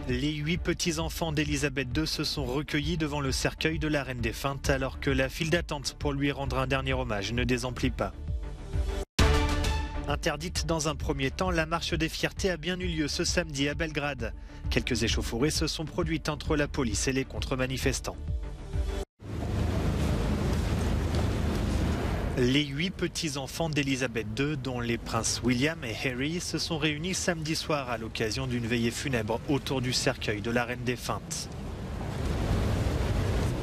Les 8 petits-enfants d'Elisabeth II se sont recueillis devant le cercueil de la reine défunte alors que la file d'attente pour lui rendre un dernier hommage ne désemplit pas. Interdite dans un premier temps, la marche des fiertés a bien eu lieu ce samedi à Belgrade. Quelques échauffourées se sont produites entre la police et les contre-manifestants. Les 8 petits-enfants d'Elisabeth II, dont les princes William et Harry, se sont réunis samedi soir à l'occasion d'une veillée funèbre autour du cercueil de la reine défunte.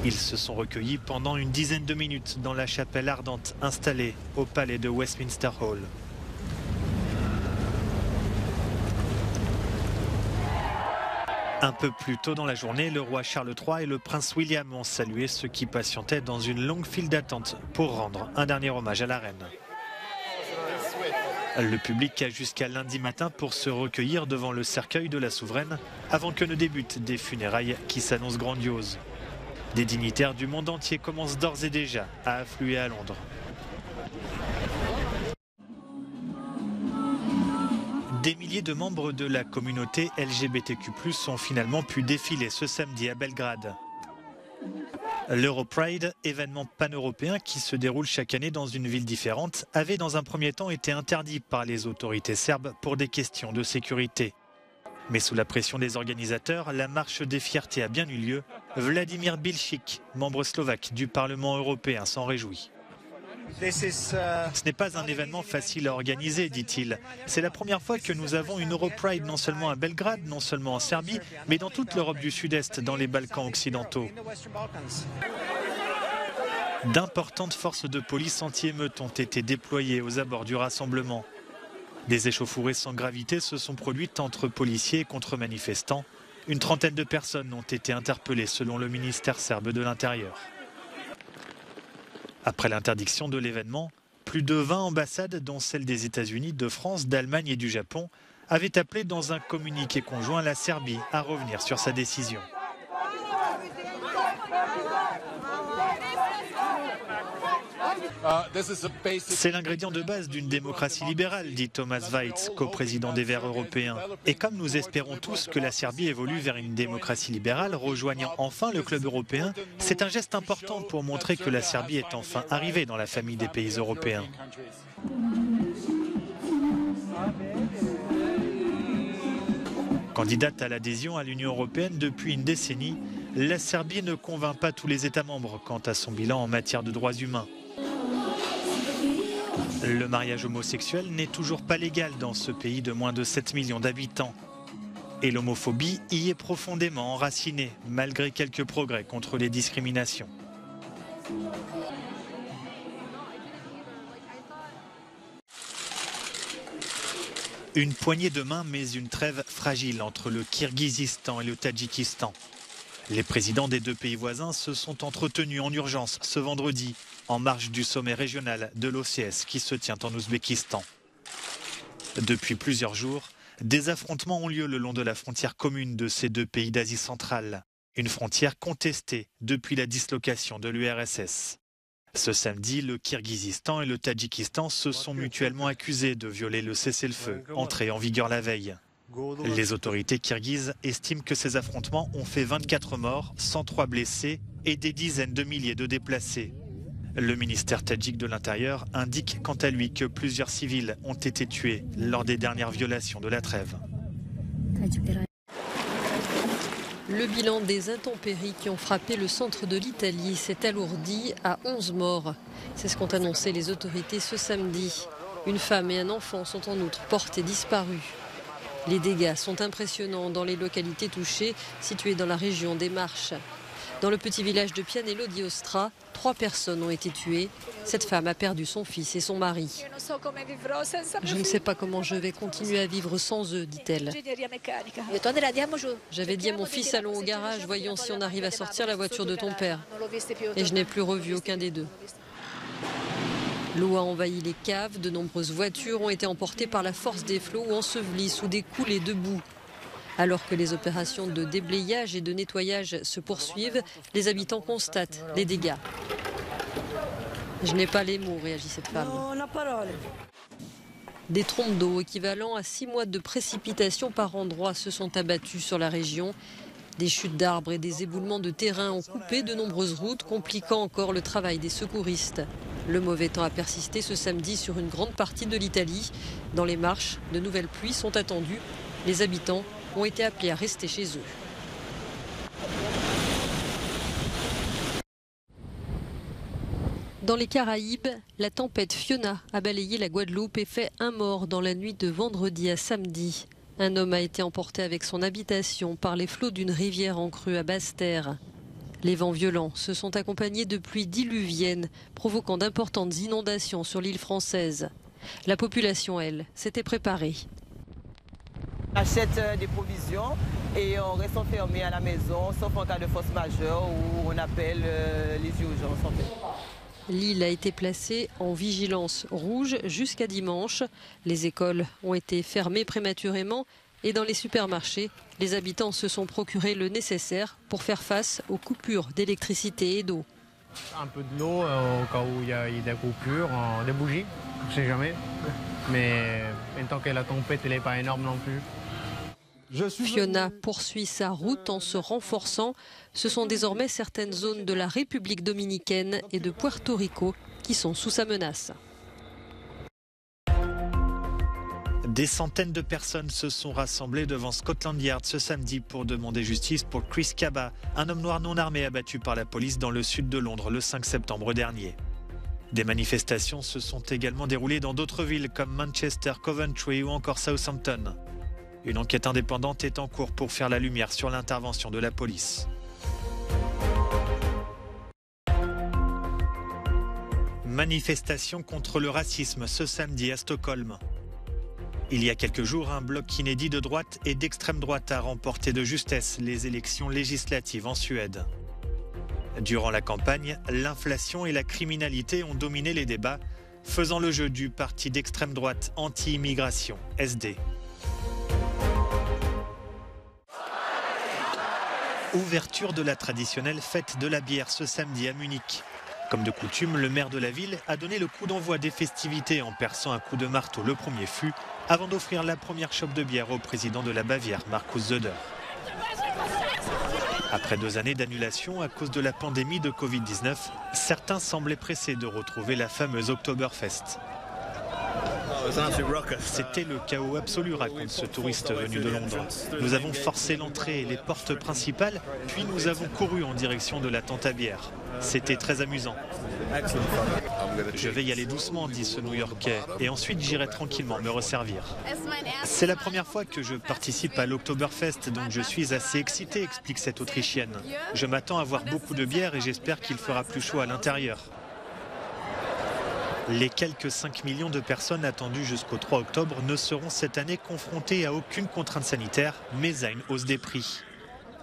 Ils se sont recueillis pendant une dizaine de minutes dans la chapelle ardente installée au palais de Westminster Hall. Un peu plus tôt dans la journée, le roi Charles III et le prince William ont salué ceux qui patientaient dans une longue file d'attente pour rendre un dernier hommage à la reine. Le public a jusqu'à lundi matin pour se recueillir devant le cercueil de la souveraine avant que ne débutent des funérailles qui s'annoncent grandioses. Des dignitaires du monde entier commencent d'ores et déjà à affluer à Londres. Des milliers de membres de la communauté LGBTQ+, ont finalement pu défiler ce samedi à Belgrade. L'Europride, événement pan-européen qui se déroule chaque année dans une ville différente, avait dans un premier temps été interdit par les autorités serbes pour des questions de sécurité. Mais sous la pression des organisateurs, la marche des fiertés a bien eu lieu. Vladimir Bilčík, membre slovaque du Parlement européen, s'en réjouit. Ce n'est pas un événement facile à organiser, dit-il. C'est la première fois que nous avons une Europride non seulement à Belgrade, non seulement en Serbie, mais dans toute l'Europe du Sud-Est, dans les Balkans occidentaux. D'importantes forces de police anti-émeutes ont été déployées aux abords du rassemblement. Des échauffourées sans gravité se sont produites entre policiers et contre-manifestants. Une trentaine de personnes ont été interpellées selon le ministère serbe de l'Intérieur. Après l'interdiction de l'événement, plus de 20 ambassades, dont celle des États-Unis, de France, d'Allemagne et du Japon, avaient appelé dans un communiqué conjoint la Serbie à revenir sur sa décision. C'est l'ingrédient de base d'une démocratie libérale, dit Thomas Weitz, coprésident des Verts européens. Et comme nous espérons tous que la Serbie évolue vers une démocratie libérale, rejoignant enfin le club européen, c'est un geste important pour montrer que la Serbie est enfin arrivée dans la famille des pays européens. Candidate à l'adhésion à l'Union européenne depuis une décennie, la Serbie ne convainc pas tous les États membres quant à son bilan en matière de droits humains. Le mariage homosexuel n'est toujours pas légal dans ce pays de moins de 7 millions d'habitants. Et l'homophobie y est profondément enracinée, malgré quelques progrès contre les discriminations. Une poignée de main, mais une trêve fragile entre le Kirghizistan et le Tadjikistan. Les présidents des deux pays voisins se sont entretenus en urgence ce vendredi, en marge du sommet régional de l'OCS qui se tient en Ouzbékistan. Depuis plusieurs jours, des affrontements ont lieu le long de la frontière commune de ces deux pays d'Asie centrale, une frontière contestée depuis la dislocation de l'URSS. Ce samedi, le Kirghizistan et le Tadjikistan se sont mutuellement accusés de violer le cessez-le-feu, entré en vigueur la veille. Les autorités kirghizes estiment que ces affrontements ont fait 24 morts, 103 blessés et des dizaines de milliers de déplacés. Le ministère tadjik de l'Intérieur indique quant à lui que plusieurs civils ont été tués lors des dernières violations de la trêve. Le bilan des intempéries qui ont frappé le centre de l'Italie s'est alourdi à 11 morts. C'est ce qu'ont annoncé les autorités ce samedi. Une femme et un enfant sont en outre portés disparus. Les dégâts sont impressionnants dans les localités touchées, situées dans la région des Marches. Dans le petit village de Pianello di Ostra, 3 personnes ont été tuées. Cette femme a perdu son fils et son mari. Je ne sais pas comment je vais continuer à vivre sans eux, dit-elle. J'avais dit à mon fils, allons au garage, voyons si on arrive à sortir la voiture de ton père. Et je n'ai plus revu aucun des deux. L'eau a envahi les caves, de nombreuses voitures ont été emportées par la force des flots ou ensevelies sous des coulées de boue. Alors que les opérations de déblayage et de nettoyage se poursuivent, les habitants constatent les dégâts. Je n'ai pas les mots, réagit cette femme. Des trompes d'eau équivalent à 6 mois de précipitations par endroit se sont abattues sur la région. Des chutes d'arbres et des éboulements de terrain ont coupé de nombreuses routes, compliquant encore le travail des secouristes. Le mauvais temps a persisté ce samedi sur une grande partie de l'Italie. Dans les Marches, de nouvelles pluies sont attendues. Les habitants ont été appelés à rester chez eux. Dans les Caraïbes, la tempête Fiona a balayé la Guadeloupe et fait un mort dans la nuit de vendredi à samedi. Un homme a été emporté avec son habitation par les flots d'une rivière en crue à Basse-Terre. Les vents violents se sont accompagnés de pluies diluviennes, provoquant d'importantes inondations sur l'île française. La population, elle, s'était préparée. On achète des provisions et on reste enfermé à la maison, sauf en cas de force majeure où on appelle les urgences en fait. L'île a été placée en vigilance rouge jusqu'à dimanche. Les écoles ont été fermées prématurément et dans les supermarchés, les habitants se sont procuré le nécessaire pour faire face aux coupures d'électricité et d'eau. Un peu de l'eau au cas où il y a des coupures, des bougies, on ne sait jamais. Mais tant que la tempête n'est pas énorme non plus. Fiona poursuit sa route en se renforçant. Ce sont désormais certaines zones de la République dominicaine et de Puerto Rico qui sont sous sa menace. Des centaines de personnes se sont rassemblées devant Scotland Yard ce samedi pour demander justice pour Chris Kaba, un homme noir non armé abattu par la police dans le sud de Londres le 5 septembre dernier. Des manifestations se sont également déroulées dans d'autres villes comme Manchester, Coventry ou encore Southampton. Une enquête indépendante est en cours pour faire la lumière sur l'intervention de la police. Manifestation contre le racisme ce samedi à Stockholm. Il y a quelques jours, un bloc inédit de droite et d'extrême droite a remporté de justesse les élections législatives en Suède. Durant la campagne, l'inflation et la criminalité ont dominé les débats, faisant le jeu du parti d'extrême droite anti-immigration, SD. Ouverture de la traditionnelle fête de la bière ce samedi à Munich. Comme de coutume, le maire de la ville a donné le coup d'envoi des festivités en perçant un coup de marteau le premier fût avant d'offrir la première chope de bière au président de la Bavière, Markus Söder. Après 2 années d'annulation à cause de la pandémie de Covid-19, certains semblaient pressés de retrouver la fameuse Oktoberfest. C'était le chaos absolu, raconte ce touriste venu de Londres. Nous avons forcé l'entrée et les portes principales, puis nous avons couru en direction de la tente à bière. C'était très amusant. Je vais y aller doucement, dit ce New-Yorkais, et ensuite j'irai tranquillement me resservir. C'est la première fois que je participe à l'Oktoberfest, donc je suis assez excitée, explique cette Autrichienne. Je m'attends à voir beaucoup de bière et j'espère qu'il fera plus chaud à l'intérieur. Les quelques 5 millions de personnes attendues jusqu'au 3 octobre ne seront cette année confrontées à aucune contrainte sanitaire, mais à une hausse des prix.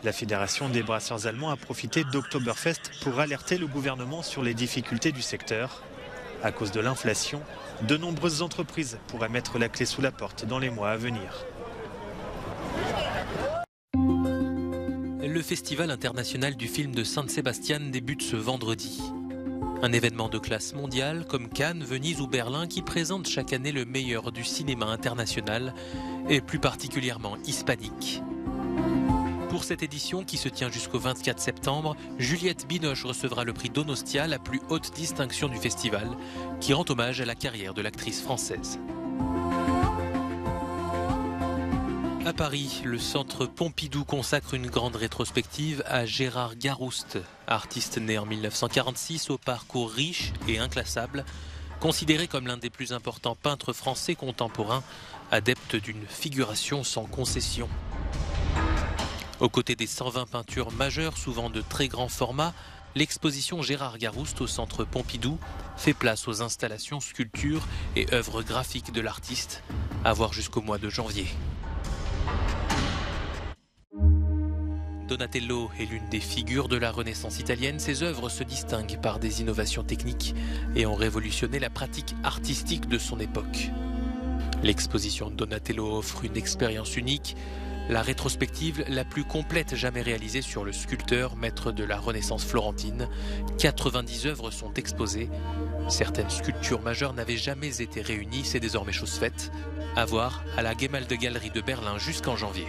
La Fédération des brasseurs allemands a profité d'Oktoberfest pour alerter le gouvernement sur les difficultés du secteur. À cause de l'inflation, de nombreuses entreprises pourraient mettre la clé sous la porte dans les mois à venir. Le Festival international du film de San Sebastian débute ce vendredi. Un événement de classe mondiale comme Cannes, Venise ou Berlin qui présente chaque année le meilleur du cinéma international et plus particulièrement hispanique. Pour cette édition qui se tient jusqu'au 24 septembre, Juliette Binoche recevra le prix Donostia, la plus haute distinction du festival, qui rend hommage à la carrière de l'actrice française. À Paris, le centre Pompidou consacre une grande rétrospective à Gérard Garouste, artiste né en 1946 au parcours riche et inclassable, considéré comme l'un des plus importants peintres français contemporains, adepte d'une figuration sans concession. Aux côtés des 120 peintures majeures, souvent de très grand format, l'exposition Gérard Garouste au centre Pompidou fait place aux installations, sculptures et œuvres graphiques de l'artiste, à voir jusqu'au mois de janvier. Donatello est l'une des figures de la Renaissance italienne. Ses œuvres se distinguent par des innovations techniques et ont révolutionné la pratique artistique de son époque. L'exposition Donatello offre une expérience unique, La rétrospective la plus complète jamais réalisée sur le sculpteur, maître de la Renaissance florentine. 90 œuvres sont exposées. Certaines sculptures majeures n'avaient jamais été réunies, c'est désormais chose faite. À voir à la Gemäldegalerie de Berlin jusqu'en janvier.